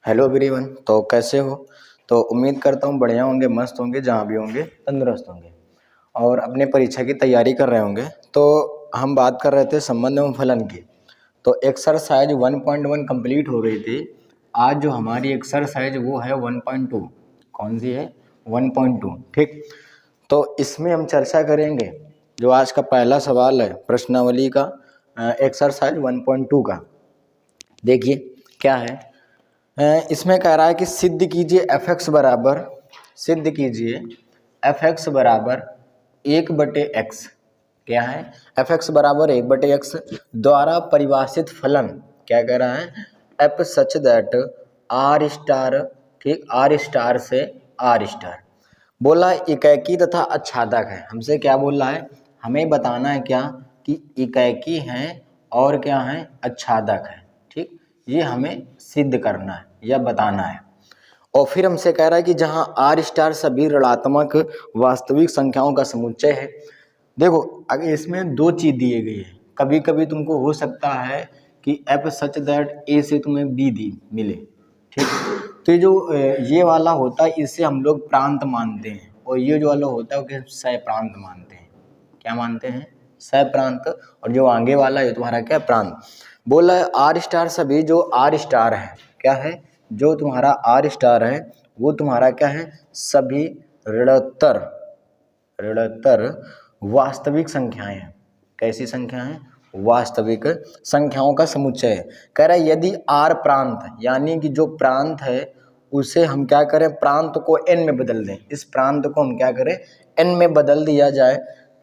Hello everyone. तो कैसे हो? तो उम्मीद करता हूँ बढ़िया होंगे, मस्त होंगे, जहाँ भी होंगे तंदुरुस्त होंगे और अपने परीक्षा की तैयारी कर रहे होंगे। तो हम बात कर रहे थे संबंध एवं फलन की। तो एक्सरसाइज 1.1 कंप्लीट हो गई थी। आज जो हमारी एक्सरसाइज वो है 1.2। कौन सी है? 1.2। ठीक। तो इसमें हम चर्चा करेंगे जो आज का पहला सवाल है प्रश्नावली का, एक्सरसाइज 1.2 का। देखिए क्या है। इसमें कह रहा है कि सिद्ध कीजिए एफ एक्स बराबर 1/x। क्या है? एफ एक्स बराबर 1/x द्वारा परिभाषित फलन। क्या कह रहा है? F such that R star, ठीक, आर स्टार से आर स्टार। बोला इकैकी तथा आच्छादक है। हमसे क्या बोल रहा है? हमें बताना है क्या कि इकैकी हैं और क्या है? आच्छादक है। ठीक, ये हमें सिद्ध करना है या बताना है। और फिर हमसे कह रहा है कि जहां आर स्टार सभी ऋणात्मक वास्तविक संख्याओं का समुच्चय है। देखो अगर इसमें दो चीज दिए गई है, कभी कभी तुमको हो सकता है कि एफ सच दैट ए से तुम्हें बी दी मिले। ठीक, तो ये जो ये वाला होता है इसे हम लोग प्रांत मानते हैं, और ये जो वाला होता है उसे सह-प्रांत मानते हैं। क्या मानते हैं? सह-प्रांत। और जो आगे वाला है तुम्हारा क्या? प्रांत। बोला है आर स्टार सभी जो आर स्टार है, क्या है? जो तुम्हारा आर स्टार है वो तुम्हारा क्या है? सभी ऋणोत्तर वास्तविक संख्याएं हैं। कैसी संख्या है? वास्तविक संख्याओं का समुच्चय है। कह रहा है यदि आर प्रांत, यानी कि जो प्रांत है उसे हम क्या करें? प्रांत को एन में बदल दें। इस प्रांत को हम क्या करें? एन में बदल दिया जाए,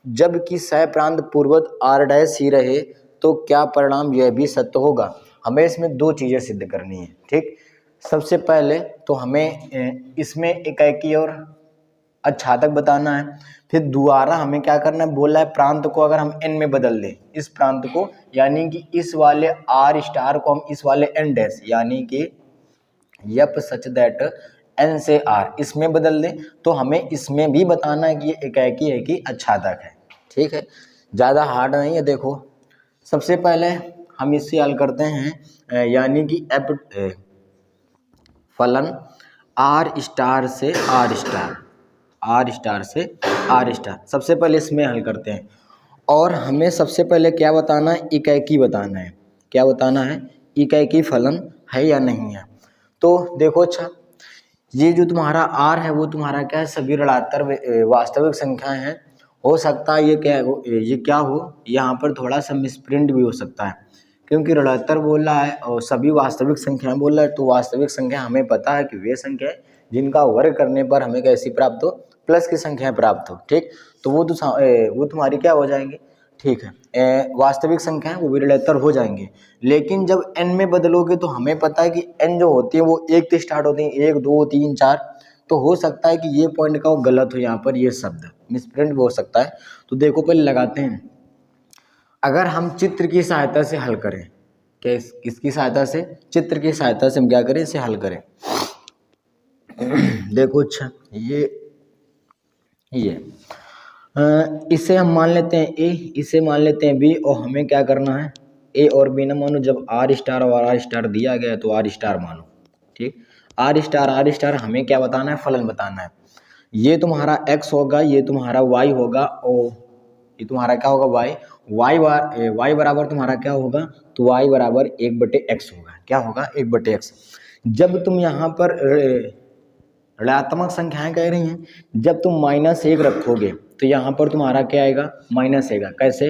जबकि सह प्रांत पूर्वत आर डैश ही रहे, तो क्या परिणाम? यह भी सत्य होगा। हमें इसमें दो चीजें सिद्ध करनी है। ठीक, सबसे पहले तो हमें इसमें इकैकी और आच्छादक बताना है। फिर दोबारा हमें क्या करना है? बोला है प्रांत को अगर हम एन में बदल दें, इस प्रांत को, यानी कि इस वाले आर स्टार को हम इस वाले एन डैश, यानी कि यप सच दैट एन से आर इसमें बदल दें, तो हमें इसमें भी बताना है कि ये इकैकी है कि आच्छादक है। ठीक है, ज़्यादा हार्ड नहीं है। देखो सबसे पहले हम इससे हल करते हैं, यानी कि एफ फलन आर स्टार से आर स्टार, आर स्टार से आर स्टार। सबसे पहले इसमें हल करते हैं, और हमें सबसे पहले क्या बताना है? इकैकी बताना है। क्या बताना है? इकैकी फलन है या नहीं है। तो देखो अच्छा, ये जो तुम्हारा आर है वो तुम्हारा क्या है? सभी ऋणात्मक वास्तविक संख्याएं हैं। हो सकता है ये क्या हो, यहाँ पर थोड़ा सा मिसप्रिंट भी हो सकता है, क्योंकि ऋणात्मक बोल रहा है और सभी वास्तविक संख्याएं बोल रहा है। तो वास्तविक संख्या हमें पता है कि वे संख्या है जिनका वर्ग करने पर हमें कैसी प्राप्त हो? प्लस की संख्याएं प्राप्त हो। ठीक, तो वो तुम्हारी क्या हो जाएंगी? ठीक है, वास्तविक संख्याएं वो भी ऋणात्मक हो जाएंगे। लेकिन जब n में बदलोगे तो हमें पता है कि n जो होती है वो 1 से स्टार्ट होती है, 1 2 3 4। तो हो सकता है कि ये पॉइंट का वो गलत हो, यहाँ पर ये शब्द मिसप्रिंट भी हो सकता है। तो देखो पहले लगाते हैं। अगर हम चित्र की सहायता से हल करें, क्या किसकी सहायता से? चित्र की सहायता से हम क्या करें? इसे हल करें। देखो अच्छा, ये इसे हम मान लेते हैं ए, इसे मान लेते हैं बी, और हमें क्या करना है? ए और बी न मानो, जब आर स्टार और आर स्टार दिया गया है तो आर स्टार मानो। ठीक, आर स्टार हमें क्या बताना है? फलन बताना है। ये तुम्हारा x होगा, ये तुम्हारा y होगा, और ये तुम्हारा क्या होगा? y बराबर तुम्हारा क्या होगा? तो y बराबर 1/x होगा। क्या होगा? 1/x। जब तुम यहाँ पर ऋणात्मक संख्याएं कह रही हैं, जब तुम -1 रखोगे तो यहाँ पर तुम्हारा क्या आएगा? -1 आएगा। कैसे?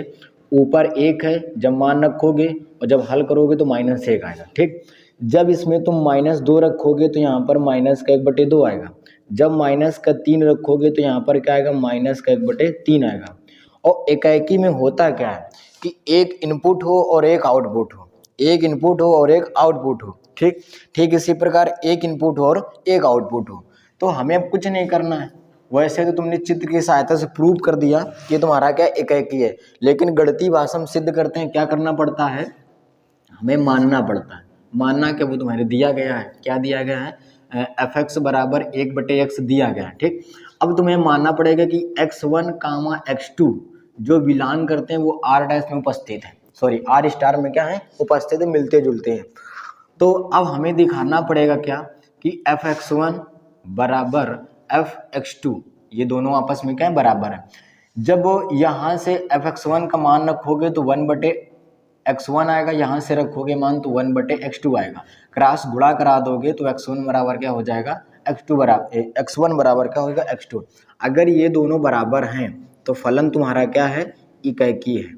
ऊपर 1 है, जब मान रखोगे और जब हल करोगे तो -1 आएगा। ठीक, जब इसमें तुम -2 रखोगे तो यहाँ पर -1/2 आएगा। जब -3 रखोगे तो यहाँ पर क्या आएगा? -1/3 आएगा। और इकैकी में होता क्या है कि एक इनपुट हो और एक आउटपुट हो, एक इनपुट हो और एक आउटपुट हो। ठीक, ठीक इसी प्रकार एक इनपुट हो और एक आउटपुट हो। तो हमें अब कुछ नहीं करना है। वैसे तो तुमने चित्र की सहायता से प्रूव कर दिया कि तुम्हारा क्या? इकैकी है। लेकिन गणितीय भाषा में सिद्ध करते हैं, क्या करना पड़ता है? हमें मानना पड़ता है। मानना क्या? वो तुम्हारे दिया गया है। क्या दिया गया है? एफ एक्स बराबर 1/x दिया गया है। ठीक, अब तुम्हें मानना पड़ेगा कि x1, x2 जो बिलोंग करते हैं वो आर डैश में उपस्थित है, सॉरी आर स्टार में क्या है? उपस्थित है, मिलते जुलते हैं। तो अब हमें दिखाना पड़ेगा क्या कि fx1 बराबर fx2, ये दोनों आपस में क्या है, बराबर है। जब यहाँ से fx1 का मान रखोगे तो 1/x1 आएगा, यहाँ से रखोगे मान तो 1/x2 आएगा। क्रॉस गुणा करा दोगे तो x1 बराबर क्या हो जाएगा, x1 बराबर क्या होगा, x2। अगर ये दोनों बराबर हैं तो फलन तुम्हारा क्या है, इकैकी है।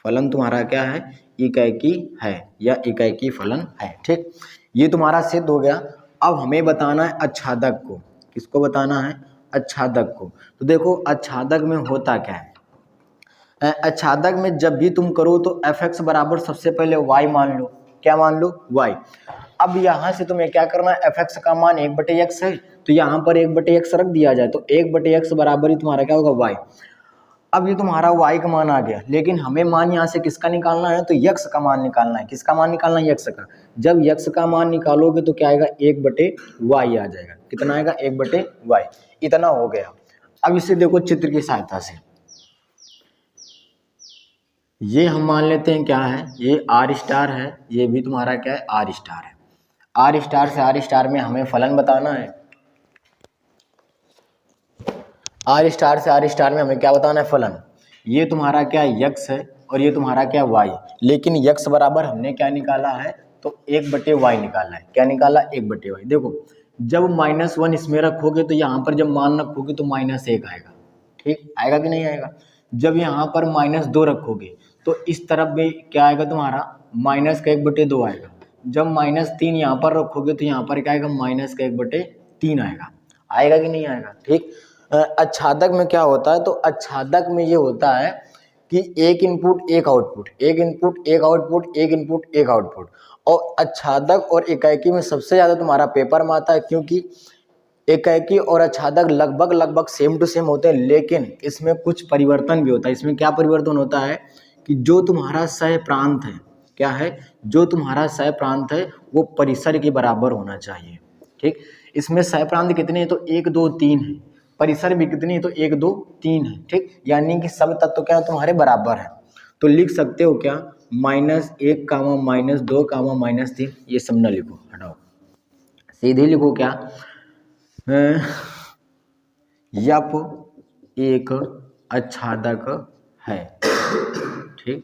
फलन तुम्हारा क्या है, इकैकी है या इकैकी फलन है। ठीक, ये तुम्हारा सिद्ध हो गया। अब हमें बताना है अच्छादक को। किसको बताना है, अच्छादक को। तो देखो अच्छादक में होता क्या है, अच्छादक में जब भी तुम करो तो fx बराबर सबसे पहले y मान लो। क्या मान लो, y। अब यहाँ से तुम्हें क्या करना है, fx का मान 1/x है तो यहाँ पर 1/x रख दिया जाए तो 1/x बराबर ही तुम्हारा क्या होगा, y। अब ये तुम्हारा y का मान आ गया, लेकिन हमें मान यहाँ से किसका निकालना है, तो x का मान निकालना है। किसका मान निकालना है, x का। जब x का मान निकालोगे तो क्या आएगा, 1/y आ जाएगा। कितना आएगा, 1/y। इतना हो गया। अब इसे देखो चित्र की सहायता से, ये हम मान लेते हैं क्या है, ये r स्टार है, ये भी तुम्हारा क्या है, r स्टार है। r स्टार से r स्टार में हमें फलन बताना है। r स्टार से r स्टार में हमें क्या बताना है, फलन। ये तुम्हारा क्या है, x है और ये तुम्हारा क्या, y। लेकिन x बराबर हमने क्या निकाला है, तो 1/y निकाला है। क्या निकाला, 1/y। देखो जब -1 इसमें रखोगे तो यहाँ पर जब मान रखोगे तो -1 आएगा। ठीक, आएगा कि नहीं आएगा। जब यहाँ पर -2 रखोगे तो इस तरफ भी क्या आएगा तुम्हारा, -1/2 आएगा। जब -3 यहाँ पर रखोगे तो यहाँ पर क्या आएगा, -1/3 आएगा। आएगा कि नहीं आएगा। ठीक, अच्छादक में क्या होता है, तो अच्छादक में ये होता है कि एक इनपुट एक आउटपुट, एक इनपुट एक आउटपुट, एक इनपुट एक आउटपुट। और अच्छादक और इकैकी में सबसे ज़्यादा तुम्हारा पेपर में आता है, क्योंकि इकैकी और अच्छादक लगभग सेम टू सेम होते हैं, लेकिन इसमें कुछ परिवर्तन भी होता है। इसमें क्या परिवर्तन होता है कि जो तुम्हारा सह प्रांत है, क्या है, जो तुम्हारा सह प्रांत है वो परिसर के बराबर होना चाहिए। ठीक, इसमें सह प्रांत कितने हैं, तो 1 2 3 है। परिसर भी कितनी है, तो 1 2 3 है। ठीक, यानी कि सब तत्व क्या है, तुम्हारे बराबर है। तो लिख सकते हो क्या, -1, -2, -3। ये सब न लिखो, हटाओ, सीधे लिखो क्या, यप एक अच्छादक है। ठीक,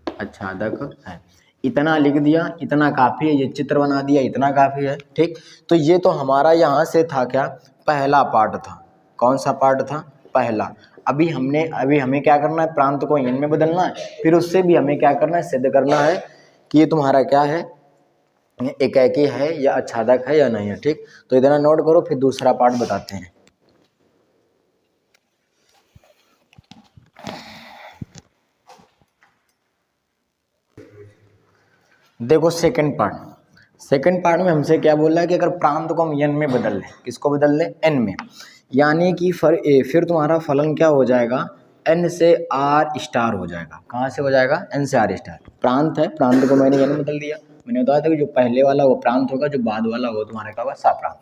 अच्छादक है। इतना लिख दिया, इतना काफ़ी है। ये चित्र बना दिया, इतना काफ़ी है। ठीक, तो ये तो हमारा यहाँ से था क्या, पहला पार्ट था। कौन सा पार्ट था, पहला। अभी हमें क्या करना है, प्रांत को यन में बदलना है। फिर उससे भी हमें क्या करना है, सिद्ध करना है कि ये तुम्हारा क्या है, इकैकी है या अच्छादक है या नहीं है। ठीक, तो इतना नोट करो, फिर दूसरा पार्ट बताते हैं। देखो सेकंड पार्ट में हमसे क्या बोला है कि अगर प्रांत को हम एन में बदल लें, किसको बदल लें, एन में, यानी कि फिर तुम्हारा फलन क्या हो जाएगा, एन से आर स्टार हो जाएगा। कहाँ से हो जाएगा, एन से आर स्टार। प्रांत है, प्रांत को मैंने एन में बदल दिया। मैंने बताया था कि जो पहले वाला वो प्रांत होगा, जो बाद वाला वो तुम्हारा क्या होगा, साप्रांत।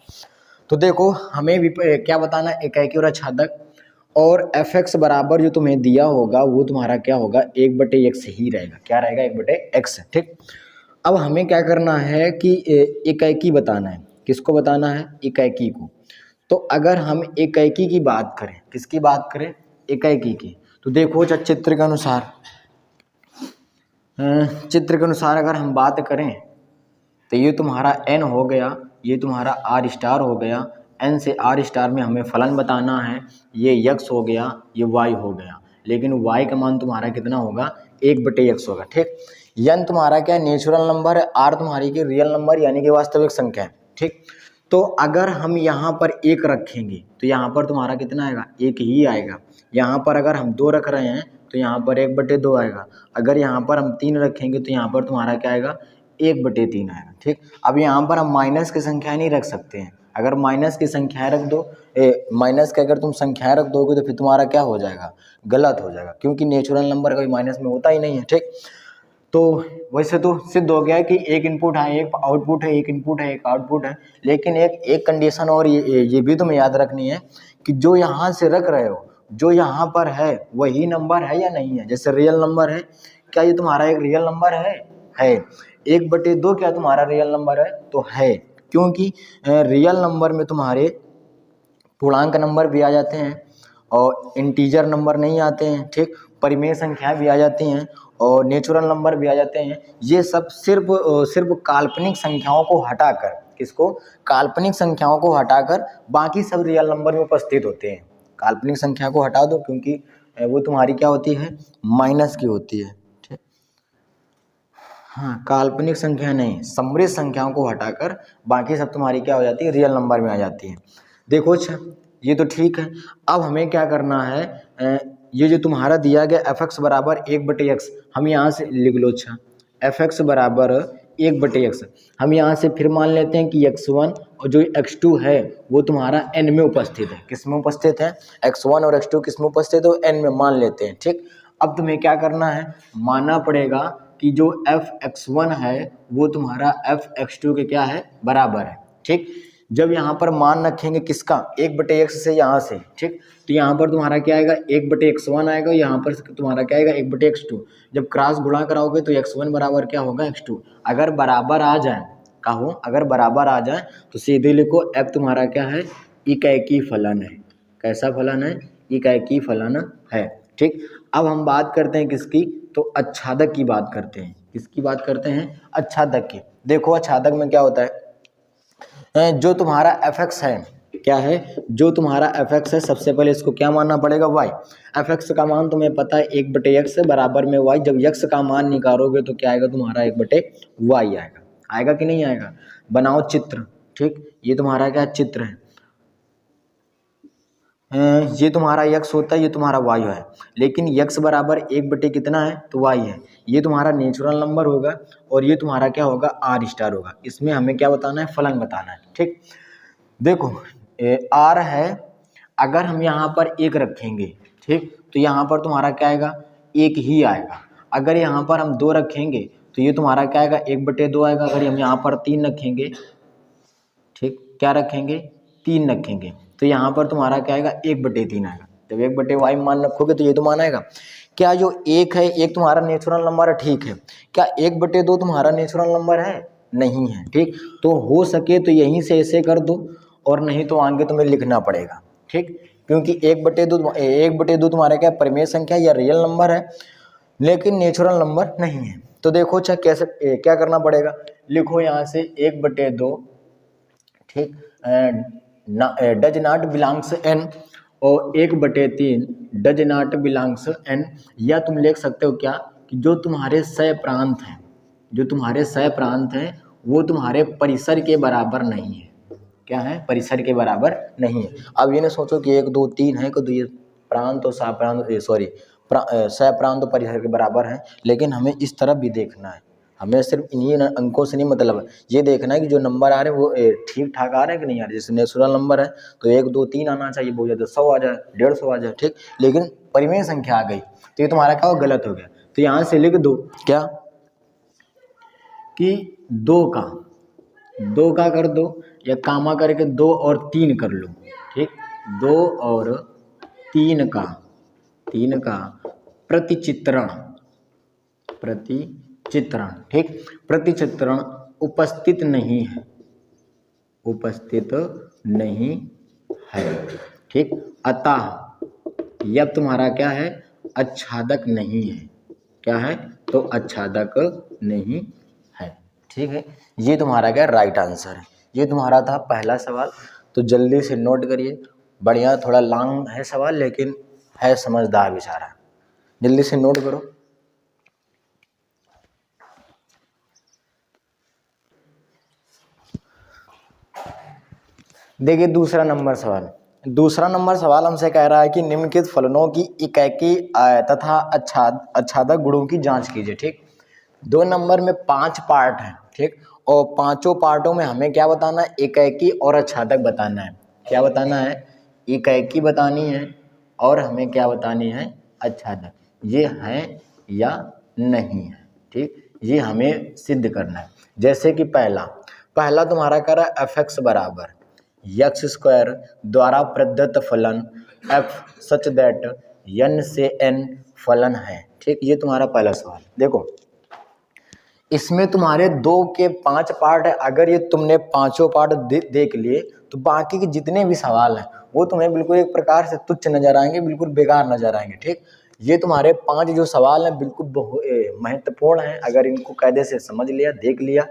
तो देखो हमें भी क्या बताना है, इकैकी और अच्छादक। और fx बराबर जो तुम्हें दिया होगा वो तुम्हारा क्या होगा, 1/x ही रहेगा। क्या रहेगा, 1/x। ठीक, अब हमें क्या करना है कि इकैकी बताना है। किसको बताना है, इकैकी को। तो अगर हम इकैकी की बात करें, किसकी बात करें, इकैकी की, तो देखो चित्र के अनुसार अगर हम बात करें तो ये तुम्हारा n हो गया, ये तुम्हारा r स्टार हो गया। n से r स्टार में हमें फलन बताना है। ये x हो गया, ये y हो गया। लेकिन y का मान तुम्हारा कितना होगा, 1/x होगा। ठीक, n तुम्हारा क्या नेचुरल नंबर है, r तुम्हारी की रियल नंबर यानी कि वास्तविक संख्या है। ठीक, तो अगर हम यहाँ पर 1 रखेंगे तो यहाँ पर तुम्हारा कितना आएगा, 1 ही आएगा। यहाँ पर अगर हम 2 रख रहे हैं तो यहाँ पर 1/2 आएगा। अगर यहाँ पर हम 3 रखेंगे तो यहाँ पर तुम्हारा क्या आएगा, 1/3 आएगा। ठीक, अब यहाँ पर हम माइनस की संख्या नहीं रख सकते हैं। अगर माइनस की संख्याएं रख दो, माइनस के अगर तुम संख्याएं रख दोगे तो फिर तुम्हारा क्या हो जाएगा, गलत हो जाएगा, क्योंकि नेचुरल नंबर कभी माइनस में होता ही नहीं है। ठीक, तो वैसे तो सिद्ध हो गया है कि एक इनपुट है एक आउटपुट है, एक इनपुट है एक आउटपुट है। लेकिन एक कंडीशन और ये भी तुम्हें याद रखनी है कि जो यहाँ से रख रहे हो, जो यहाँ पर है वही नंबर है या नहीं है। जैसे रियल नंबर है, क्या ये तुम्हारा एक रियल नंबर है? 1/2 क्या तुम्हारा रियल नंबर है? तो है, क्योंकि रियल नंबर में तुम्हारे पूर्णांक नंबर भी आ जाते हैं और इंटीजर नंबर नहीं आते हैं, ठीक, परिमेय संख्याएं भी आ जाती हैं और नेचुरल नंबर भी आ जाते हैं। ये सब सिर्फ काल्पनिक संख्याओं को हटाकर, किसको? काल्पनिक संख्याओं को हटाकर बाकी सब रियल नंबर में उपस्थित होते हैं। काल्पनिक संख्या को हटा दो, क्योंकि वो तुम्हारी क्या होती है? माइनस की होती है, ठीक। हाँ, काल्पनिक संख्या नहीं, समृद्ध संख्याओं को हटाकर बाकी सब तुम्हारी क्या हो जाती है? रियल नंबर में आ जाती है। देखो, अच्छा ये तो ठीक है। अब हमें क्या करना है? ये जो तुम्हारा दिया गया f(x) बराबर 1/x, हम यहाँ से लिख लो। अच्छा, f(x) बराबर 1/x, हम यहाँ से फिर मान लेते हैं कि x1 और जो x2 है वो तुम्हारा n में उपस्थित है। किस में उपस्थित है? x1 और x2 किस में उपस्थित है? n में मान लेते हैं, ठीक। अब तुम्हें क्या करना है? मानना पड़ेगा कि जो f(x1) है वो तुम्हारा f(x2) के क्या है? बराबर है, ठीक। जब यहाँ पर मान रखेंगे किसका? 1/x से यहाँ से, ठीक, तो यहाँ पर तुम्हारा क्या आएगा? 1/x1 आएगा, यहाँ पर तुम्हारा क्या आएगा? 1/x2। जब क्रॉस गुणा कराओगे तो x1 बराबर क्या होगा? x2। अगर बराबर आ जाए, कहो अगर बराबर आ जाए तो सीधे लिखो f तुम्हारा क्या है? इकैकी फलन है। कैसा फलन है? इकैकी फलन है, ठीक। अब हम बात करते हैं किसकी? तो अच्छादक की बात करते हैं। किसकी बात करते हैं? अच्छादक की। देखो, अच्छादक में क्या होता है? जो तुम्हारा f(x) है, क्या है? जो तुम्हारा f(x) है, सबसे पहले इसको क्या मानना पड़ेगा? y। f(x) का मान तुम्हें पता है 1/x बराबर में y। जब x का मान निकालोगे तो क्या आएगा? तुम्हारा 1/y आएगा। आएगा कि नहीं आएगा? बनाओ चित्र, ठीक। ये तुम्हारा क्या चित्र है? ये तुम्हारा x होता है, ये तुम्हारा y है, लेकिन x बराबर 1 कितना है? तो y है। ये तुम्हारा नेचुरल नंबर होगा और ये तुम्हारा क्या होगा? r* होगा। इसमें हमें क्या बताना है? फलन बताना है, ठीक। देखो, r है, अगर हम यहाँ पर 1 रखेंगे, ठीक, तो यहाँ पर तुम्हारा क्या आएगा? 1 ही आएगा। अगर यहाँ पर हम 2 रखेंगे तो ये तुम्हारा क्या आएगा? 1/2 आएगा। अगर हम यहाँ पर 3 रखेंगे, ठीक, क्या रखेंगे? 3 रखेंगे, तो यहाँ पर तुम्हारा क्या आएगा? 1/3 आएगा। जब 1/y मान रखोगे तो ये तो मान आएगा। क्या जो 1 है, 1 तुम्हारा नेचुरल नंबर है, ठीक है। क्या 1/2 तुम्हारा नेचुरल नंबर है? नहीं है, ठीक। तो हो सके तो यहीं से ऐसे कर दो और नहीं तो आगे तुम्हें लिखना पड़ेगा, ठीक, क्योंकि 1/2 तुम्हारा क्या? परिमेय संख्या या रियल नंबर है, लेकिन नेचुरल नंबर नहीं है। तो देखो, अच्छा कैसे क्या करना पड़ेगा? लिखो यहाँ से 1/2, ठीक, डज नॉट बिलोंग्स n, और 1/3 डज नॉट बिलोंग्स n। या तुम लिख सकते हो क्या कि जो तुम्हारे सह प्रांत हैं, जो तुम्हारे सह प्रांत हैं वो तुम्हारे परिसर के बराबर नहीं है। क्या है? परिसर के बराबर नहीं है। अब ये ना सोचो कि 1 2 3 है, तो ये प्रांत और सह प्रांत, सॉरी, सह प्रांत और परिसर के बराबर हैं, लेकिन हमें इस तरफ भी देखना है। हमें सिर्फ इन्हीं अंकों से नहीं मतलब है, ये देखना है कि जो नंबर आ रहे हैं वो ठीक ठाक आ रहे हैं कि नहीं आ रहे। जैसे नेचुरल नंबर है तो 1 2 3 आना चाहिए, बहुत ज़्यादा 100 आ जाए, 150 आ जाए, ठीक, लेकिन परिमेय संख्या आ गई तो ये तुम्हारा क्या हो? गलत हो गया। तो यहाँ से लिख दो क्या कि 2 का कर दो, या कामा करके 2 और 3 कर लो, ठीक, 2 और 3 का प्रतिचित्रण, ठीक, प्रतिचित्रण उपस्थित नहीं है, ठीक। अतः यह तुम्हारा क्या है? अच्छादक नहीं है। क्या है? तो अच्छादक नहीं है, ठीक है। ये तुम्हारा क्या? राइट आंसर है। ये तुम्हारा था पहला सवाल। तो जल्दी से नोट करिए। बढ़िया, थोड़ा लॉन्ग है सवाल लेकिन है समझदार बेचारा। जल्दी से नोट करो। देखिए दूसरा नंबर सवाल हमसे कह रहा है कि निम्नलिखित फलनों की इकैकी तथा अच्छादक गुणों की जांच कीजिए, ठीक। 2 नंबर में 5 पार्ट हैं, ठीक, और पांचों पार्टों में हमें क्या बताना है? इकैकी और अच्छादक बताना है। क्या बताना है? इकैकी बतानी है और हमें क्या बतानी है? अच्छादक। ये है या नहीं है, ठीक, ये हमें सिद्ध करना है। जैसे कि पहला तुम्हारा कह रहा है f(x) बराबर x² द्वारा प्रदत्त फलन f सच दैट n से n फलन है, ठीक। ये तुम्हारा पहला सवाल। देखो इसमें तुम्हारे 2 के 5 पार्ट है। अगर ये तुमने पांचों पार्ट देख लिए तो बाकी के जितने भी सवाल हैं वो तुम्हें बिल्कुल एक प्रकार से तुच्छ नजर आएंगे, बिल्कुल बेकार नजर आएंगे। ठीक, ये तुम्हारे 5 जो सवाल हैं बिल्कुल महत्वपूर्ण हैं। अगर इनको कायदे से समझ लिया, देख लिया,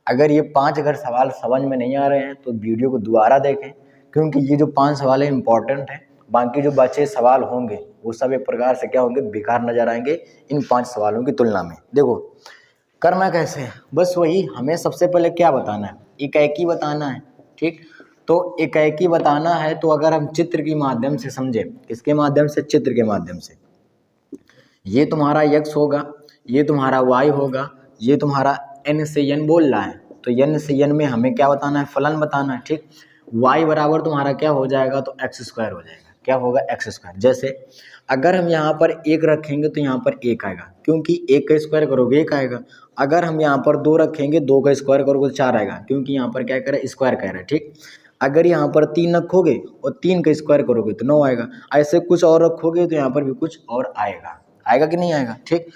अगर ये 5 अगर सवाल समझ में नहीं आ रहे हैं तो वीडियो को दोबारा देखें, क्योंकि ये जो 5 सवाल हैं इंपॉर्टेंट हैं। बाकी जो बचे सवाल होंगे वो सब एक प्रकार से क्या होंगे, बेकार नजर आएंगे इन 5 सवालों की तुलना में। देखो करना कैसे है, बस वही हमें सबसे पहले क्या बताना है, इकाई बताना है। ठीक, तो इकाई बताना है तो अगर हम चित्र के माध्यम से समझे, किसके माध्यम से, चित्र के माध्यम से, ये तुम्हारा x होगा, ये तुम्हारा y होगा, ये तुम्हारा n से n बोल रहा है तो n से n में हमें क्या बताना है, फलन बताना है। ठीक, y बराबर तुम्हारा क्या हो जाएगा, तो x स्क्वायर हो जाएगा। क्या होगा, x स्क्वायर। जैसे अगर हम यहाँ पर 1 रखेंगे तो यहाँ पर 1 आएगा, क्योंकि 1 का स्क्वायर करोगे 1 आएगा। अगर हम यहाँ पर 2 रखेंगे, 2 का स्क्वायर करोगे तो 4 आएगा, क्योंकि यहाँ पर क्या कह रहा है, स्क्वायर कह रहा है। ठीक, अगर यहाँ पर 3 रखोगे और 3 का स्क्वायर करोगे तो 9 आएगा। ऐसे कुछ और रखोगे तो यहाँ पर भी कुछ और आएगा, आएगा कि नहीं आएगा। ठीक,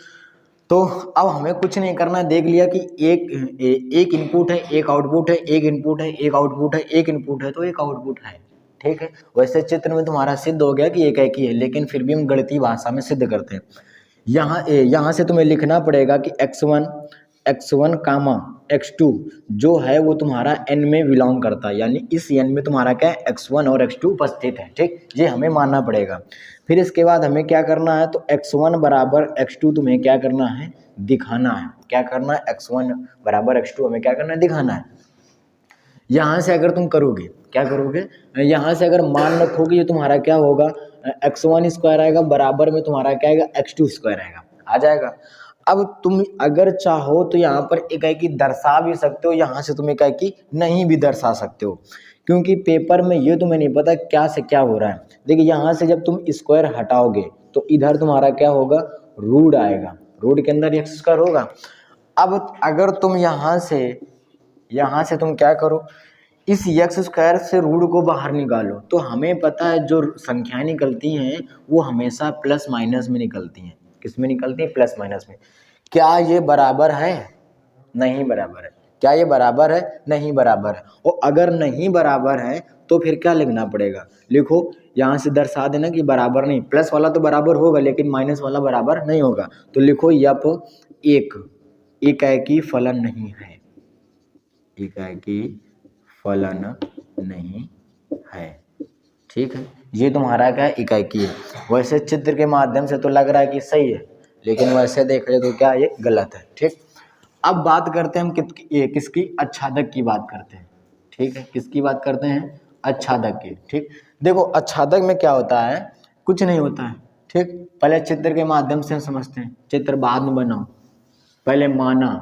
तो अब हमें कुछ नहीं करना है, देख लिया कि एक इनपुट है, एक आउटपुट है, एक इनपुट है, एक आउटपुट है, एक इनपुट है, तो एक आउटपुट है। ठीक है, वैसे चित्र में तुम्हारा सिद्ध हो गया कि एक ही है, लेकिन फिर भी हम गणितीय भाषा में सिद्ध करते हैं। यहाँ से तुम्हें लिखना पड़ेगा कि x1 कामा x2 जो है वो तुम्हारा n में बिलोंग करता है, यानी इस n में तुम्हारा क्या है, x1 और x2 उपस्थित है। ठीक, ये हमें मानना पड़ेगा। फिर इसके बाद हमें क्या करना है, तो x1 बराबर x2 तुम्हें क्या करना है, दिखाना है। क्या करना है, x1 बराबर x2 हमें क्या करना है, दिखाना है। यहाँ से अगर तुम करोगे, क्या करोगे, यहाँ से अगर मान रखोगे, ये तुम्हारा क्या होगा, x1 स्क्वायर आएगा, बराबर में तुम्हारा क्या आएगा, x2 स्क्वायर आएगा, आ जाएगा। अब तुम अगर चाहो तो यहाँ पर इकाई दर्शा भी सकते हो, यहाँ से तुम इकाई नहीं भी दर्शा सकते हो, क्योंकि पेपर में ये तुम्हें नहीं पता क्या से क्या हो रहा है। देखिए यहाँ से जब तुम स्क्वायर हटाओगे तो इधर तुम्हारा क्या होगा, रूट आएगा, रूट के अंदर x स्क्वायर होगा। अब अगर तुम यहाँ से तुम क्या करो, इस x स्क्वायर से रूट को बाहर निकालो, तो हमें पता है जो संख्याएं निकलती हैं वो हमेशा प्लस माइनस में निकलती हैं। किस में निकलती है, प्लस माइनस में। क्या ये बराबर है, नहीं बराबर है। क्या ये बराबर है, नहीं बराबर है। और अगर नहीं बराबर है तो फिर क्या लिखना पड़ेगा, लिखो यहाँ से दर्शा देना कि बराबर नहीं, प्लस वाला तो बराबर होगा लेकिन माइनस वाला बराबर नहीं होगा। तो लिखो यप इकाई फलन नहीं है, इकाई फलन नहीं है। ठीक है, ये तुम्हारा क्या इकाई है। वैसे चित्र के माध्यम से तो लग रहा है कि सही है, लेकिन वैसे देख रहे तो क्या ये गलत है। ठीक, अब बात करते हैं हम किसकी, आच्छादक की बात करते हैं। ठीक है, किसकी बात करते हैं, आच्छादक की। ठीक, देखो आच्छादक में क्या होता है, कुछ नहीं होता है। ठीक, पहले चित्र के माध्यम से हम समझते हैं, चित्र बाद में बनाओ। पहले माना,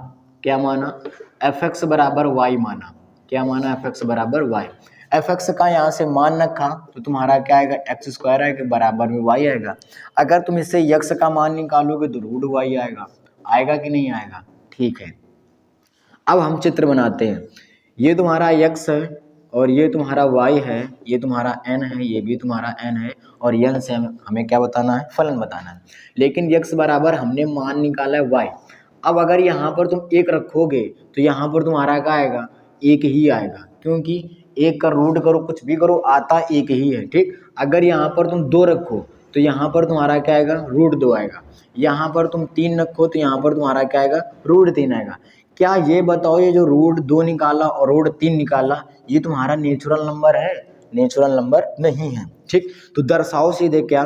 क्या माना, fx बराबर y माना। क्या माना, fx बराबर y। fx का यहाँ से मान रखा तो तुम्हारा क्या आएगा, x स्क्वायर आएगा, बराबर में y आएगा। अगर तुम इससे x का मान निकालोगे तो रूट y आएगा, आएगा कि नहीं आएगा। ठीक है, अब हम चित्र बनाते हैं। ये तुम्हारा x है और ये तुम्हारा y है, ये तुम्हारा n है, ये भी तुम्हारा n है, और n से हमें क्या बताना है, फलन बताना है। लेकिन x बराबर हमने मान निकाला है y। अब अगर यहाँ पर तुम 1 रखोगे तो यहाँ पर तुम्हारा क्या आएगा, 1 ही आएगा, क्योंकि 1 का रूट करो, कुछ भी करो, आता 1 ही है। ठीक, अगर यहाँ पर तुम 2 रखो तो यहाँ पर तुम्हारा क्या आएगा, रूट 2 आएगा। यहाँ पर तुम 3 रखो तो यहाँ पर तुम्हारा क्या आएगा, रूट 3 आएगा। क्या ये बताओ, ये जो रूट 2 निकाला और रूट 3 निकाला, ये तुम्हारा नेचुरल नंबर है, नेचुरल नंबर नहीं है। ठीक, तो दर्शाओ सीधे क्या,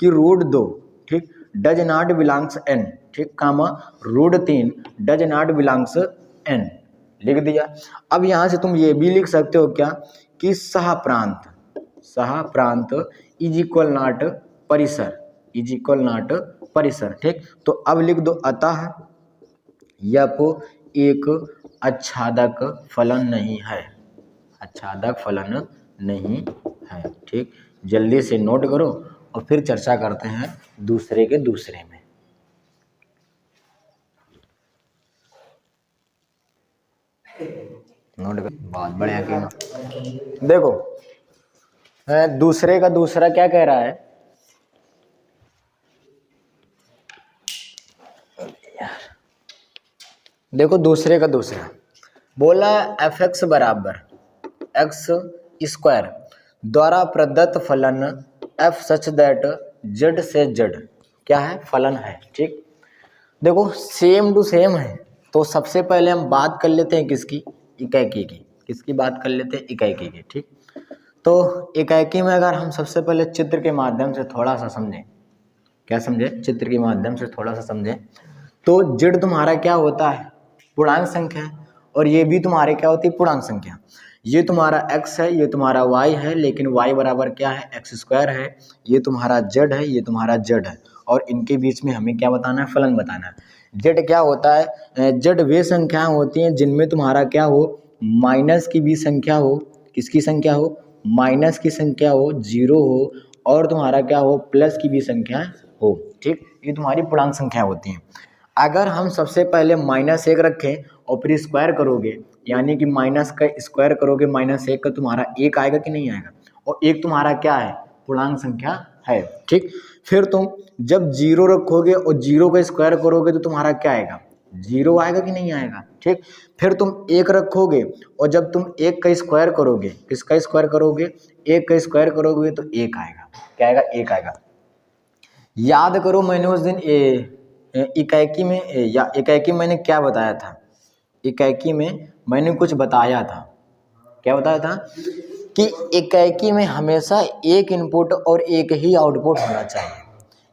कि रूट 2 ठीक डज नॉट बिलोंग्स n। ठीक, comma root 3 does not belongs n, लिख दिया। अब यहाँ से तुम ये भी लिख सकते हो क्या, कि सह प्रांत इज इक्वल नॉट परिसर, इज इक्वल नॉट परिसर। ठीक, तो अब लिख दो, अतः यप एक आच्छादक फलन नहीं है, आच्छादक फलन नहीं है। ठीक, जल्दी से नोट करो और फिर चर्चा करते हैं दूसरे के दूसरे में। नोट कर, बहुत बढ़िया किया। देखो दूसरे का दूसरा क्या कह रहा है, देखो दूसरे का दूसरा बोला एफ एक्स बराबर एक्स स्क्वायर द्वारा प्रदत्त फलन एफ सच दैट जेड से जेड क्या है, फलन है। ठीक, देखो सेम टू सेम है, तो सबसे पहले हम बात कर लेते हैं किसकी, इकाई की। किसकी बात कर लेते हैं, इकाई की। ठीक, तो इकाई में अगर हम सबसे पहले चित्र के माध्यम से थोड़ा सा समझें, क्या समझे, चित्र के माध्यम से थोड़ा सा समझें, तो जेड तुम्हारा क्या होता है, पूर्णांक संख्या है, और ये भी तुम्हारे क्या होती है, पूर्णांक संख्या। ये तुम्हारा x है, ये तुम्हारा y है, लेकिन y बराबर क्या है, एक्स स्क्वायर है। ये तुम्हारा z है, ये तुम्हारा z है, और इनके बीच में हमें क्या बताना है, फलन बताना है। z क्या होता है, z वे संख्याएं होती हैं जिनमें तुम्हारा क्या हो, माइनस की भी संख्या हो, किसकी संख्या हो, माइनस की संख्या हो, जीरो हो, और तुम्हारा क्या हो, प्लस की भी संख्या हो। ठीक, ये तुम्हारी पूर्णांक संख्या होती हैं। अगर हम सबसे पहले -1 रखें और फिर स्क्वायर करोगे, यानी कि माइनस का स्क्वायर करोगे -1 का, तुम्हारा 1 आएगा कि नहीं आएगा, और 1 तुम्हारा क्या है, पूर्णांक संख्या है। ठीक, फिर तुम जब 0 रखोगे और 0 का स्क्वायर करोगे तो तुम्हारा क्या आएगा, 0 आएगा कि नहीं आएगा। ठीक, फिर तुम 1 रखोगे और जब तुम 1 का स्क्वायर करोगे, किसका स्क्वायर करोगे, 1 का स्क्वायर करोगे तो 1 आएगा, क्या आएगा, 1 आएगा। याद करो मैंने उस दिन इकाई में इकाई मैंने क्या बताया था, इकाई में मैंने कुछ बताया था, क्या बताया था कि इकाई में हमेशा एक इनपुट और एक ही आउटपुट होना चाहिए,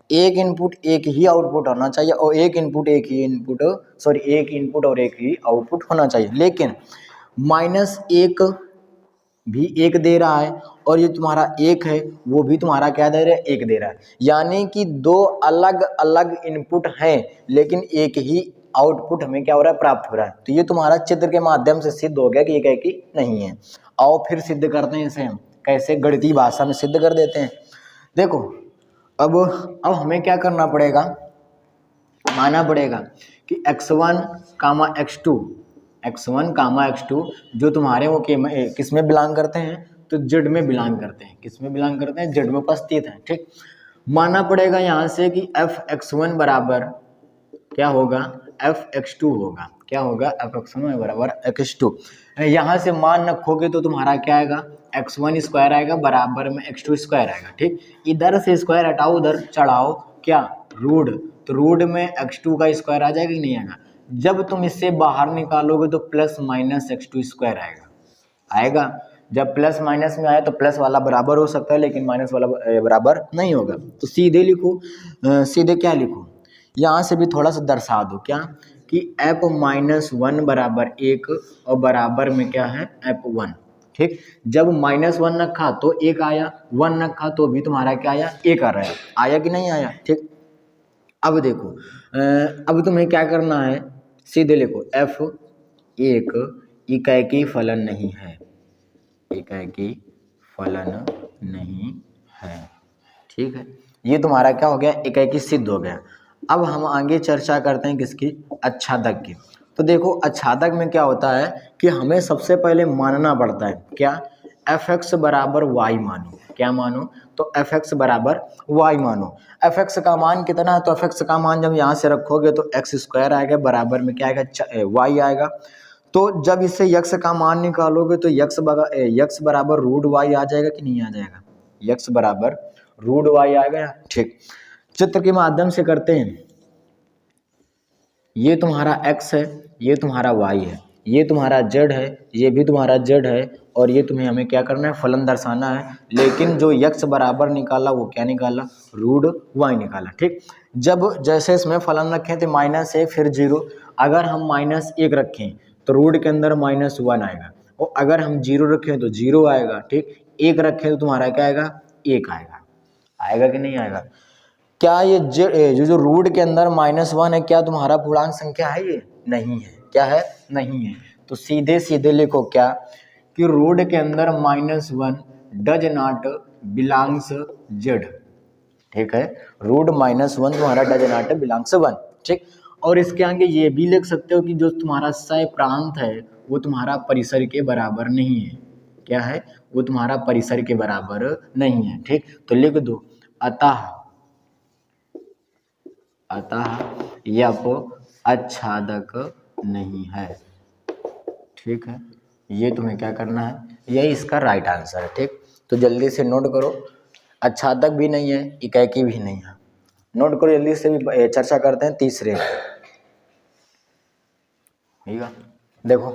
एक इनपुट एक ही आउटपुट होना चाहिए, और एक इनपुट और एक ही आउटपुट होना चाहिए। लेकिन -1 भी 1 दे रहा है, और ये तुम्हारा 1 है वो भी तुम्हारा क्या दे रहा है, 1 दे रहा है, यानी कि दो अलग अलग इनपुट हैं लेकिन एक ही आउटपुट हमें क्या हो रहा है, प्राप्त हो रहा है। तो ये तुम्हारा चित्र के माध्यम से सिद्ध हो गया कि इकाई नहीं है। आओ फिर सिद्ध करते हैं इसे हम, कैसे, गणितीय भाषा में सिद्ध कर देते हैं। देखो अब हमें क्या करना पड़ेगा, माना पड़ेगा कि x1 कामा x2 जो तुम्हारे वो किस में बिलोंग करते हैं, तो जेड में बिलोंग करते हैं, किस में बिलोंग करते हैं, जेड में उपस्थित है। ठीक, मानना पड़ेगा यहाँ से कि f(x1) बराबर क्या होगा, f(x2) होगा, क्या होगा, f(x1) बराबर x2। यहाँ से मान रखोगे तो तुम्हारा क्या आएगा, x1 स्क्वायर आएगा बराबर में x2 स्क्वायर आएगा। ठीक, इधर से स्क्वायर हटाओ, उधर चढ़ाओ क्या, रूट, तो रूट में x2 का स्क्वायर आ जाएगा कि नहीं आएगा। जब तुम इससे बाहर निकालोगे तो प्लस माइनस x2 स्क्वायर आएगा। जब प्लस माइनस में आए तो प्लस वाला बराबर हो सकता है लेकिन माइनस वाला बराबर नहीं होगा। तो सीधे लिखो, सीधे क्या लिखो, यहाँ से भी थोड़ा सा दर्शा दो, क्या कि f-1 बराबर 1 और बराबर में क्या है, f1। ठीक, जब -1 रखा तो 1 आया, 1 रखा तो भी तुम्हारा क्या आया, 1 आ रहा है, आया कि नहीं आया। ठीक, अब देखो अब तुम्हें क्या करना है, सीधे लिखो f1 इकाई फलन नहीं है, इकाई फलन नहीं है। ठीक है, ये तुम्हारा क्या हो गया, इकाई सिद्ध हो गया। अब हम आगे चर्चा करते हैं किसकी, अच्छादक की। तो देखो अच्छादक में क्या होता है कि हमें सबसे पहले मानना पड़ता है क्या, f(x) बराबर y मानो, क्या मानो, तो f(x) बराबर y मानो। f(x) का मान कितना है, तो f(x) का मान जब यहाँ से रखोगे तो x स्क्वायर आएगा, बराबर में क्या आएगा, y आएगा। तो जब इससे यक्स का मान निकालोगे तो यक्स बराबर रूट वाई आ जाएगा कि नहीं आ जाएगा, यक्स बराबर रूट वाई आएगा। ठीक, चित्र के माध्यम से करते हैं, ये तुम्हारा x है, ये तुम्हारा y है, ये तुम्हारा z है, ये भी तुम्हारा z है, और ये तुम्हें हमें क्या करना है, फलन दर्शाना है। लेकिन जो x बराबर निकाला वो क्या निकाला, रूट y निकाला। ठीक, जब जैसे इसमें फलन रखें थे -1 फिर 0, अगर हम -1 रखें तो रूट के अंदर -1 आएगा, और अगर हम 0 रखें तो 0 आएगा। ठीक, 1 रखें तो तुम्हारा क्या आएगा, 1 आएगा कि नहीं आएगा। क्या ये जो रूट के अंदर -1 है, क्या तुम्हारा पूर्णांक संख्या है, ये नहीं है, क्या है, नहीं है। तो सीधे सीधे लिखो क्या कि रूट के अंदर -1 डज नॉट बिलोंग्स जेड। ठीक है, रूट -1 तुम्हारा डज नॉट बिलोंग्स 1। ठीक, और इसके आगे ये भी लिख सकते हो कि जो तुम्हारा सह प्रांत है वो तुम्हारा परिसर के बराबर नहीं है, क्या है, वो तुम्हारा परिसर के बराबर नहीं है। ठीक, तो लिख दो अतः यप अच्छादक नहीं है। ठीक है, ये तुम्हें क्या करना है, यही इसका राइट आंसर है। ठीक, तो जल्दी से नोट करो, अच्छादक भी नहीं है, इकैकी भी नहीं है। नोट करो जल्दी से, भी चर्चा करते हैं तीसरे। ठीक है, देखो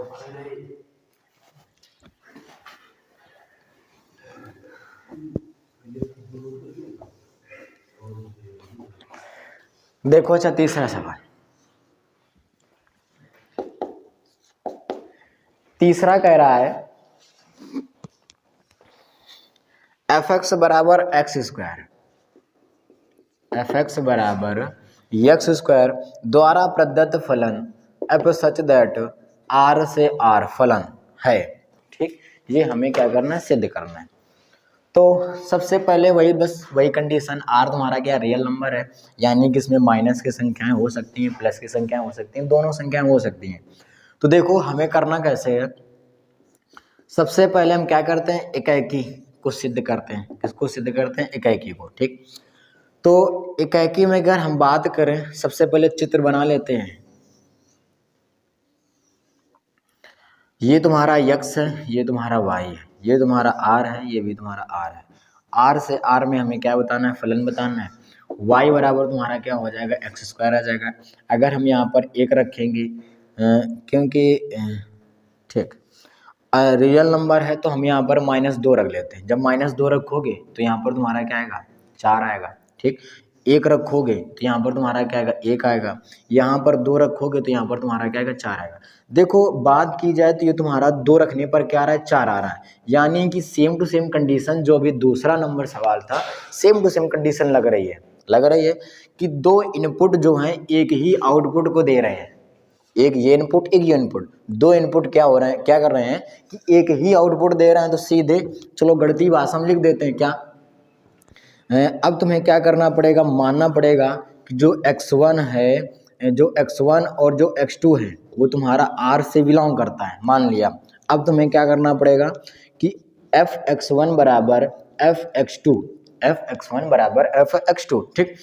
देखो, अच्छा तीसरा सवाल, तीसरा कह रहा है एफ एक्स बराबर एक्स स्क्वायर, एफ एक्स बराबर एक्स स्क्वायर द्वारा प्रदत्त फलन एफ सच दैट आर से आर फलन है। ठीक, ये हमें क्या करना है, सिद्ध करना है। तो सबसे पहले वही, बस वही कंडीशन, आर तुम्हारा क्या रियल नंबर है, यानी कि इसमें माइनस की संख्याएं हो सकती हैं, प्लस की संख्याएं हो सकती हैं, दोनों संख्याएं हो सकती हैं। तो देखो हमें करना कैसे है, सबसे पहले हम क्या करते हैं, इकैकी को सिद्ध करते हैं। किसको सिद्ध करते हैं, इकैकी को। ठीक, तो इकैकी में अगर हम बात करें, सबसे पहले चित्र बना लेते हैं। ये तुम्हारा x है, ये तुम्हारा y है, ये तुम्हारा r है, ये भी तुम्हारा r है। r से r में हमें क्या बताना है, फलन बताना है। y बराबर तुम्हारा क्या हो जाएगा, एक्स स्क्वायर आ जाएगा। अगर हम यहाँ पर एक रखेंगे, क्योंकि ठीक रियल नंबर है, तो हम यहाँ पर -2 रख लेते हैं। जब -2 रखोगे तो यहाँ पर तुम्हारा क्या आएगा, 4 आएगा। ठीक, एक रखोगे तो यहाँ पर तुम्हारा क्या आएगा, 1 आएगा। यहाँ पर 2 रखोगे तो यहाँ पर तुम्हारा क्या आएगा, 4 आएगा। देखो बात की जाए तो ये तुम्हारा 2 रखने पर क्या आ रहा है, 4 आ रहा है। यानी कि सेम टू सेम कंडीशन जो अभी दूसरा नंबर सवाल था, सेम टू सेम कंडीशन लग रही है कि 2 इनपुट जो हैं एक ही आउटपुट को दे रहे हैं। एक ये इनपुट, एक ये इनपुट, 2 इनपुट क्या हो रहे हैं, क्या कर रहे हैं कि एक ही आउटपुट दे रहे हैं। तो सीधे चलो गणितीय भाषा में लिख देते हैं क्या, अब तुम्हें क्या करना पड़ेगा, मानना पड़ेगा कि जो x1 है, जो x1 और जो x2 है वो तुम्हारा r से बिलोंग करता है, मान लिया। अब तुम्हें क्या करना पड़ेगा कि fx1 बराबर fx2, fx1 बराबर fx2। ठीक,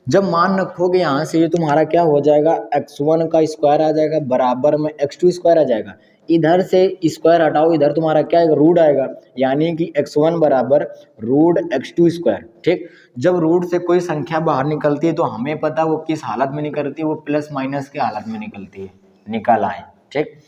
जब मान रखोगे यहाँ से, ये तुम्हारा क्या हो जाएगा, x1 का स्क्वायर आ जाएगा बराबर में x2 स्क्वायर आ जाएगा। इधर से स्क्वायर हटाओ, इधर तुम्हारा क्या आएगा, रूट आएगा। यानी कि x1 बराबर रूट x2 स्क्वायर। ठीक, जब रूट से कोई संख्या बाहर निकलती है तो हमें पता वो किस हालत में निकलती है, वो प्लस माइनस की हालत में निकलती है, निकल आए। ठीक,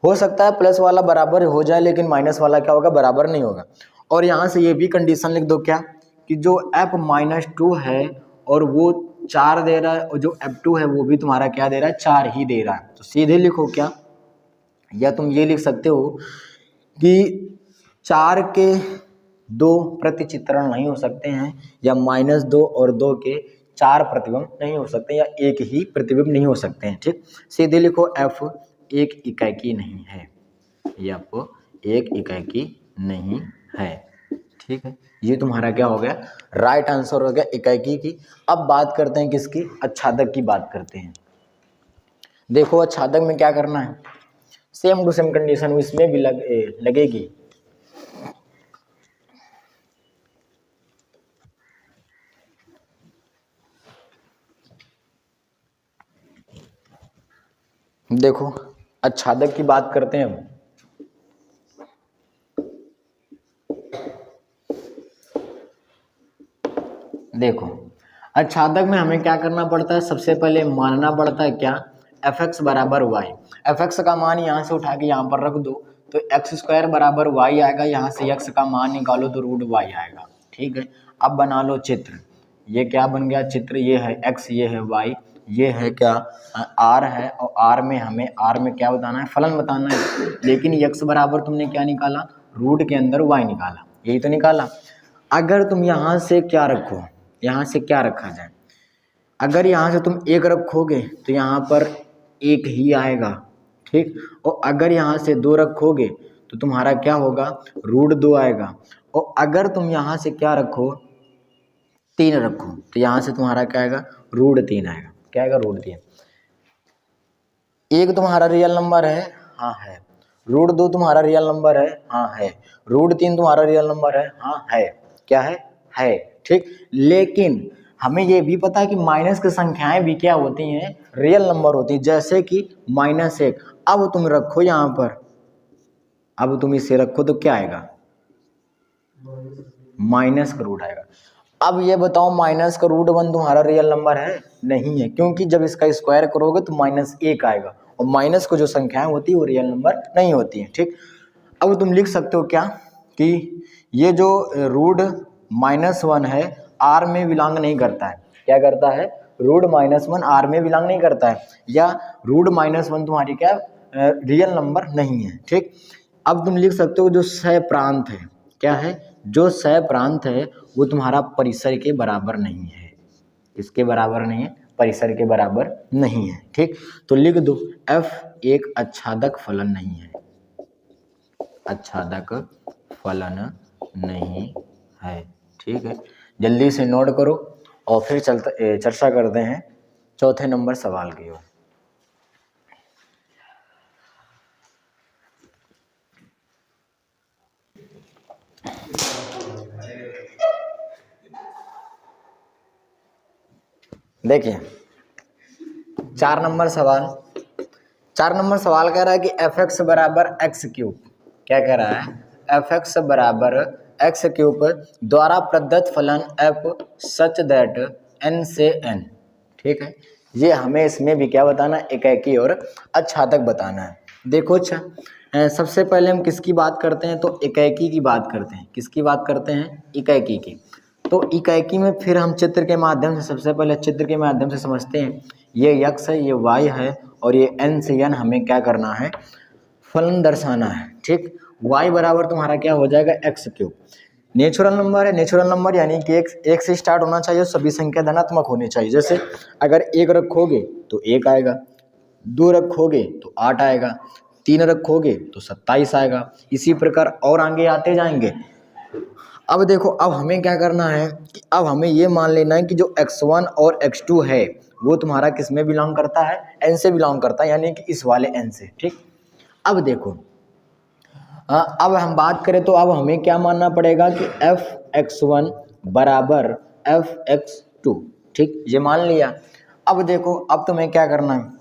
हो सकता है प्लस वाला बराबर हो जाए, लेकिन माइनस वाला क्या होगा, बराबर नहीं होगा। और यहाँ से ये भी कंडीशन लिख दो क्या, कि जो f-2 है और वो 4 दे रहा है, और जो f2 है वो भी तुम्हारा क्या दे रहा है, 4 ही दे रहा है। तो सीधे लिखो क्या, या तुम ये लिख सकते हो कि 4 के 2 प्रतिचित्रण नहीं हो सकते हैं, या -2 और 2 के 4 प्रतिबिंब नहीं हो सकते, या एक ही प्रतिबिंब नहीं हो सकते हैं। ठीक, सीधे लिखो f एक इकैकी नहीं है, या एक इकैकी नहीं है। ठीक है, ये तुम्हारा क्या हो गया, राइट आंसर हो गया इकैकी की। अब बात करते हैं किसकी, अच्छादक की बात करते हैं। देखो अच्छादक में क्या करना है, सेम टू सेम कंडीशन इसमें भी लगेगी। देखो अच्छादक की बात करते हैं हम। देखो अच्छादक में हमें क्या करना पड़ता है, सबसे पहले मानना पड़ता है क्या, एफ एक्स बराबर वाई। एफ एक्स का मान यहाँ से उठा के यहाँ पर रख दो, तो एक्स स्क्वायर बराबर वाई आएगा। यहाँ से एक्स का मान निकालो तो रूट वाई आएगा। ठीक है, अब बना लो चित्र। ये क्या बन गया चित्र, ये है एक्स, ये है वाई, ये है क्या आर है, और आर में क्या बताना है, फलन बताना है। लेकिन एक्स बराबर तुमने क्या निकाला, रूट के अंदर वाई निकाला, यही तो निकाला। अगर तुम यहाँ से क्या रखो, यहाँ से क्या रखा जाए, अगर यहाँ से तुम 1 रखोगे तो यहाँ पर 1 ही आएगा। ठीक, और अगर यहाँ से 2 रखोगे तो तुम्हारा क्या होगा, रूट 2 आएगा। और अगर तुम यहाँ से क्या रखो, 3 रखो, तो यहाँ से तुम्हारा क्या आएगा, रूट 3 आएगा। क्या आएगा, रूट 3। 1 तुम्हारा रियल नंबर है, हाँ है। रूट 2 तुम्हारा रियल नंबर है, हाँ है। रूट 3 तुम्हारा रियल नंबर है, हाँ है। क्या है, है। ठीक, लेकिन हमें ये भी पता है कि माइनस की संख्याएं भी क्या होती हैं, रियल नंबर होती हैं, जैसे कि -1। अब तुम रखो यहाँ पर, अब तुम इसे रखो तो क्या आएगा, माइनस का रूट आएगा। अब ये बताओ -√1 तुम्हारा रियल नंबर है, नहीं है, क्योंकि जब इसका स्क्वायर करोगे तो -1 आएगा, और माइनस को जो संख्याएं होती है वो रियल नंबर नहीं होती है। ठीक, अब तुम लिख सकते हो क्या कि ये जो √-1 है आर में बिलोंग नहीं करता है। क्या करता है, √-1 आर में बिलोंग नहीं करता है, या √-1 तुम्हारी क्या रियल नंबर नहीं है। ठीक, अब तुम लिख सकते हो जो सप्रांत है, क्या है, जो सप्रांत है वो तुम्हारा परिसर के बराबर नहीं है। इसके बराबर नहीं है, परिसर के बराबर नहीं है। ठीक, तो लिख दो f एक आच्छादक फलन नहीं है, आच्छादक फलन नहीं है। ठीक है, जल्दी से नोट करो और फिर चर्चा करते हैं चौथे नंबर सवाल की ओर। देखिए 4 नंबर सवाल, 4 नंबर सवाल कह रहा है कि fx बराबर x3, क्या कह रहा है, fx बराबर x3 द्वारा प्रदत्त फलन f सच दैट n से n। ठीक है, ये हमें इसमें भी क्या बताना है, एकाकी और आच्छादक बताना है। देखो अच्छा, सबसे पहले हम किसकी बात करते हैं, तो एकाकी की बात करते हैं। किसकी बात करते हैं, एकाकी की। तो इकाई में फिर हम चित्र के माध्यम से, सबसे पहले चित्र के माध्यम से समझते हैं। ये x है, ये y है, और ये n से n हमें क्या करना है, फलन दर्शाना है। ठीक, y बराबर तुम्हारा क्या हो जाएगा, x3। नेचुरल नंबर है, नेचुरल नंबर यानी कि एक से स्टार्ट होना चाहिए, सभी संख्या धनात्मक होनी चाहिए। जैसे अगर 1 रखोगे तो 1 आएगा, 2 रखोगे तो 8 आएगा, 3 रखोगे तो 27 आएगा, इसी प्रकार और आगे आते जाएंगे। अब देखो, अब हमें क्या करना है कि अब हमें ये मान लेना है कि जो x1 और x2 है वो तुम्हारा किस में बिलोंग करता है, n से बिलोंग करता है, यानी कि इस वाले n से। ठीक, अब देखो, अब हम बात करें तो अब हमें क्या मानना पड़ेगा कि fx1 बराबर fx2। ठीक, ये मान लिया। अब देखो, अब तुम्हें क्या करना है,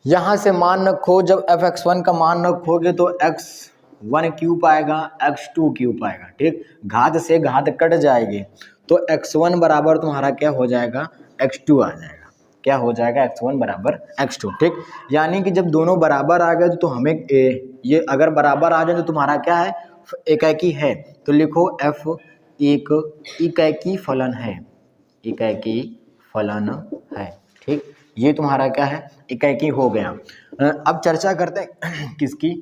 यहां से मान रखो, जब fx1 का मान रखोगे तो x1³ आएगा, x2³ आएगा। ठीक, घात से घात कट जाएगी, तो x1 बराबर तुम्हारा क्या हो जाएगा, x2 आ जाएगा। क्या हो जाएगा, x1 बराबर x2। ठीक, यानी कि जब दोनों बराबर आ गए तो हमें ये अगर बराबर आ जाए तो तुम्हारा क्या है, एकाकी है। तो लिखो f एक एकाकी फलन है, एकाकी फलन है। ठीक, ये तुम्हारा क्या है, एकाकी हो गया। अब चर्चा करते हैं किसकी,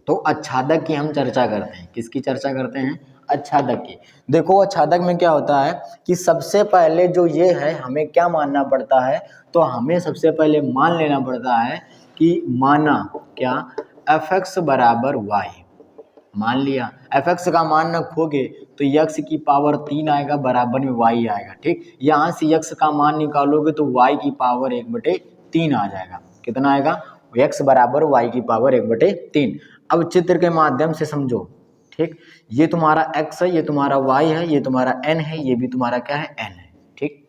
तो आच्छादक की हम चर्चा करते हैं। किसकी चर्चा करते हैं, आच्छादक की। देखो आच्छादक में क्या होता है कि सबसे पहले जो ये है हमें क्या मानना पड़ता है, तो हमें सबसे पहले मान लेना पड़ता है कि माना क्या, fx बराबर y। मान लिया, fx का मान रखोगे तो x की पावर 3 आएगा, बराबर में y आएगा। ठीक, यहाँ से x का मान निकालोगे तो y की पावर 1/3 आ जाएगा। कितना आएगा, x बराबर y की पावर 1/3। अब चित्र के माध्यम से समझो। ठीक, ये तुम्हारा x है, ये तुम्हारा y है, ये तुम्हारा n है, ये भी तुम्हारा क्या है, n है। ठीक,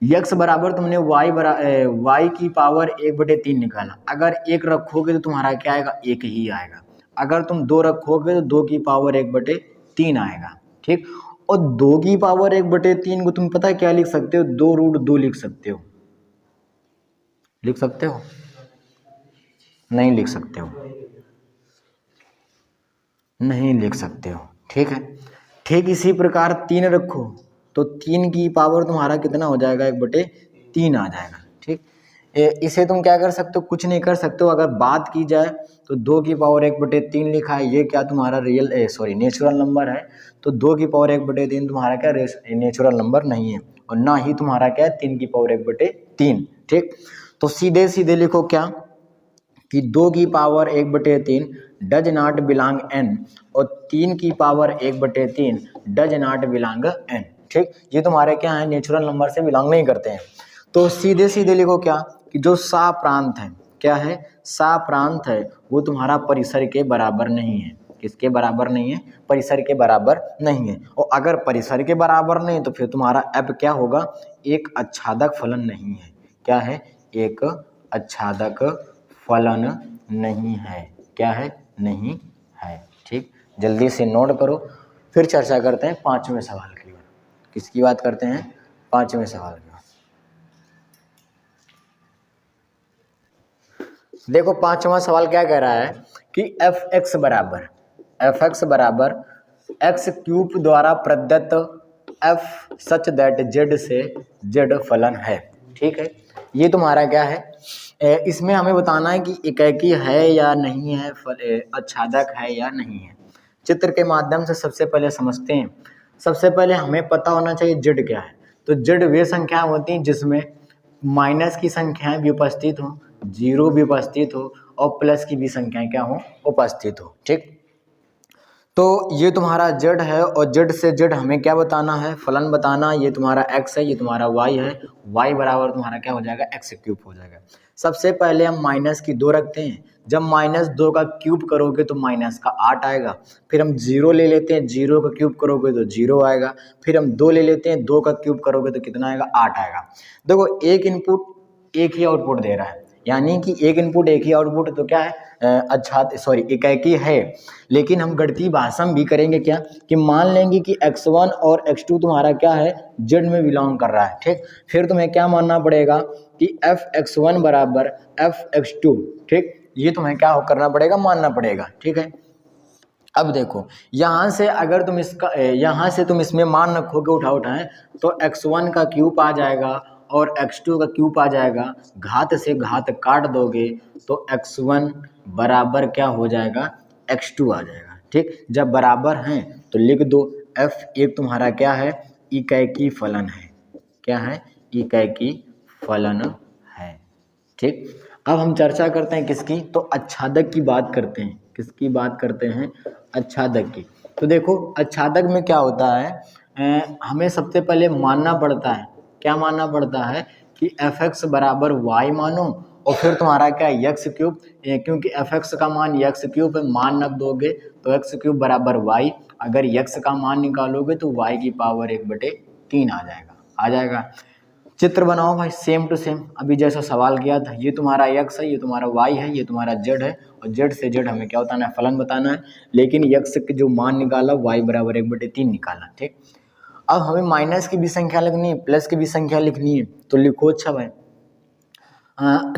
x बराबर तुमने y की पावर 1/3 निकाला, अगर 1 रखोगे तो तुम्हारा क्या आएगा, 1 ही आएगा। अगर तुम 2 रखोगे तो 2 की पावर 1/3 आएगा। ठीक, और 2 की पावर 1/3 को तुम पता है क्या लिख सकते हो, 2√2 लिख सकते हो। लिख सकते हो, नहीं लिख सकते हो, नहीं लिख सकते हो। ठीक है, ठीक इसी प्रकार 3 रखो तो 3 की पावर तुम्हारा कितना हो जाएगा, 1/3 आ जाएगा। ठीक, इसे तुम क्या कर सकते हो, कुछ नहीं कर सकते हो। अगर बात की जाए तो 2 की पावर 1/3 लिखा है, ये क्या तुम्हारा नेचुरल नंबर है। तो 2 की पावर 1/3 तुम्हारा क्या नेचुरल नंबर नहीं है, और ना ही तुम्हारा क्या है 3 की पावर 1/3। ठीक, तो सीधे सीधे लिखो क्या कि 2 की power 1/3 does not belong n, और 3 की power 1/3 does not belong n। ठीक, ये तुम्हारे क्या है, नेचुरल नंबर से बिलोंग नहीं करते हैं। तो सीधे सीधे लिखो क्या कि जो सा प्रांत है, क्या है, सा प्रांत है वो तुम्हारा परिसर के बराबर नहीं है। किसके बराबर नहीं है, परिसर के बराबर नहीं है। और अगर परिसर के बराबर नहीं तो फिर तुम्हारा f क्या होगा, एक आच्छादक फलन नहीं है। क्या है, एक आच्छादक फलन नहीं है। क्या है, नहीं है। ठीक, जल्दी से नोट करो। फिर चर्चा करते हैं पांचवें सवाल की ओर। किसकी बात करते हैं, पांचवें सवाल की। देखो पांचवा सवाल क्या कह रहा है कि एफ एक्स बराबर एक्स क्यूब द्वारा प्रदत्त एफ सच दैट जेड से जेड फलन है। ठीक है, ये तुम्हारा क्या है, इसमें हमें बताना है कि एकाकी है या नहीं है, आच्छादक है या नहीं है। चित्र के माध्यम से सबसे पहले समझते हैं। सबसे पहले हमें पता होना चाहिए जेड क्या है। तो जेड वे संख्या होती हैं जिसमें माइनस की संख्याएं भी उपस्थित हों, जीरो भी उपस्थित हो और प्लस की भी संख्याएं क्या हो, उपस्थित हो। ठीक, तो ये तुम्हारा जेड है और जेड से जेड हमें क्या बताना है, फलन बताना। ये तुम्हारा एक्स है, ये तुम्हारा वाई है। वाई बराबर तुम्हारा क्या हो जाएगा, एक्स क्यूब हो जाएगा। सबसे पहले हम माइनस की 2 रखते हैं। जब -2 का क्यूब करोगे तो माइनस का 8 आएगा। फिर हम 0 ले लेते हैं, 0 का क्यूब करोगे तो 0 आएगा। फिर हम 2 ले लेते हैं, 2 का क्यूब करोगे तो कितना आएगा, 8 आएगा। देखो एक इनपुट एक ही आउटपुट दे रहा है, यानी कि एक इनपुट एक ही आउटपुट, तो क्या है, एकाकी है। लेकिन हम गणितीय भाषा में भी करेंगे क्या कि मान लेंगे कि x1 और x2 तुम्हारा क्या है, जेड में बिलोंग कर रहा है। ठीक, फिर तुम्हें क्या मानना पड़ेगा कि f(x1) बराबर f(x2), ठीक, ये तुम्हें क्या करना पड़ेगा, मानना पड़ेगा। ठीक है, अब देखो यहाँ से अगर तुम यहाँ से तुम इसमें मान रखोगे उठाएं तो x1 का क्यूब आ जाएगा और x2 का क्यूब आ जाएगा। घात से घात काट दोगे तो x1 बराबर क्या हो जाएगा, x2 आ जाएगा। ठीक, जब बराबर हैं तो लिख दो f एक तुम्हारा क्या है, इकाई फलन है। क्या है, इकाई फलन है। ठीक, अब हम चर्चा करते हैं किसकी, तो आच्छादक की बात करते हैं। किसकी बात करते हैं, आच्छादक की। तो देखो आच्छादक में क्या होता है, हमें सबसे पहले मानना पड़ता है, क्या मानना पड़ता है कि fx बराबर y मानो और फिर तुम्हारा क्या है, एक्स क्यूब, क्योंकि fx का मान एक्स क्यूब है, मान रख दोगे तो एक्स क्यूब बराबर y। अगर x का मान निकालोगे तो y की पावर 1/3 आ जाएगा। चित्र बनाओ भाई सेम टू सेम, अभी जैसा सवाल किया था। ये तुम्हारा x है, ये तुम्हारा y है, ये तुम्हारा z है और z से z हमें क्या बताना है, फलन बताना है। लेकिन x के जो मान निकाला y बराबर 1/3 निकाला। ठीक, अब हमें माइनस की भी संख्या लिखनी है, प्लस की भी संख्या लिखनी है, तो लिखो। अच्छा भाई,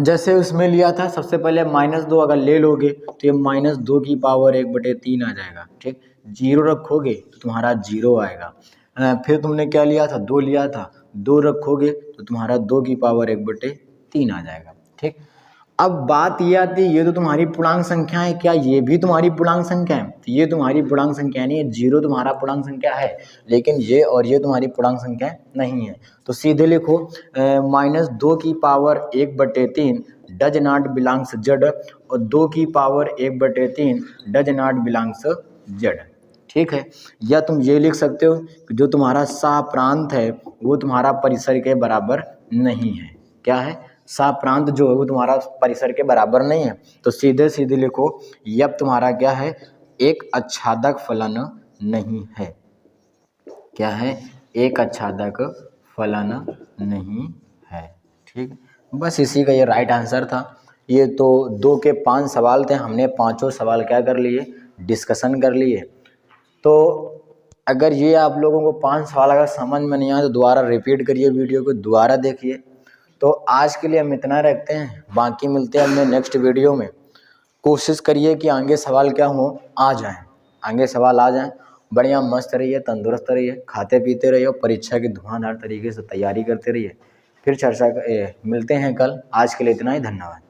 जैसे उसमें लिया था सबसे पहले -2 अगर ले लोगे तो ये -2 की पावर 1/3 आ जाएगा। ठीक, 0 रखोगे तो तुम्हारा 0 आएगा। फिर तुमने क्या लिया था, 2 लिया था, 2 रखोगे तो तुम्हारा 2 की पावर 1/3 आ जाएगा। ठीक, अब बात ये आती है, ये तो तुम्हारी पूर्णांक संख्या है, क्या ये भी तुम्हारी पूर्णांक संख्या है, तो ये तुम्हारी पूर्णांक संख्या नहीं है। 0 तुम्हारा पूर्णांक संख्या है, लेकिन ये और ये तुम्हारी पूर्णांक संख्या नहीं है। तो सीधे लिखो -2 की power 1/3 does not belongs Z और 2 की power 1/3 does not belongs Z. ठीक है, या तुम ये लिख सकते हो कि जो तुम्हारा सह प्रांत है वो तुम्हारा परिसर के बराबर नहीं है। क्या है, सह प्रांत जो है वो तुम्हारा परिसर के बराबर नहीं है। तो सीधे सीधे लिखो यह तुम्हारा क्या है, एक आच्छादक फलन नहीं है। क्या है, एक आच्छादक फलन नहीं है। ठीक, बस इसी का ये राइट आंसर था। ये तो 2 के 5 सवाल थे, हमने पांचों सवाल क्या कर लिए, डिस्कशन कर लिए। तो अगर ये आप लोगों को 5 सवाल अगर समझ में नहीं आए तो दोबारा रिपीट करिए, वीडियो को दोबारा देखिए। तो आज के लिए हम इतना रखते हैं, बाकी मिलते हैं हमने नेक्स्ट वीडियो में। कोशिश करिए कि आगे सवाल क्या हो, आ जाएं, आगे सवाल आ जाएं। बढ़िया मस्त रहिए, तंदुरुस्त रहिए, खाते पीते रहिए और परीक्षा की धुआंधार तरीके से तैयारी करते रहिए। फिर मिलते हैं कल। आज के लिए इतना ही, धन्यवाद।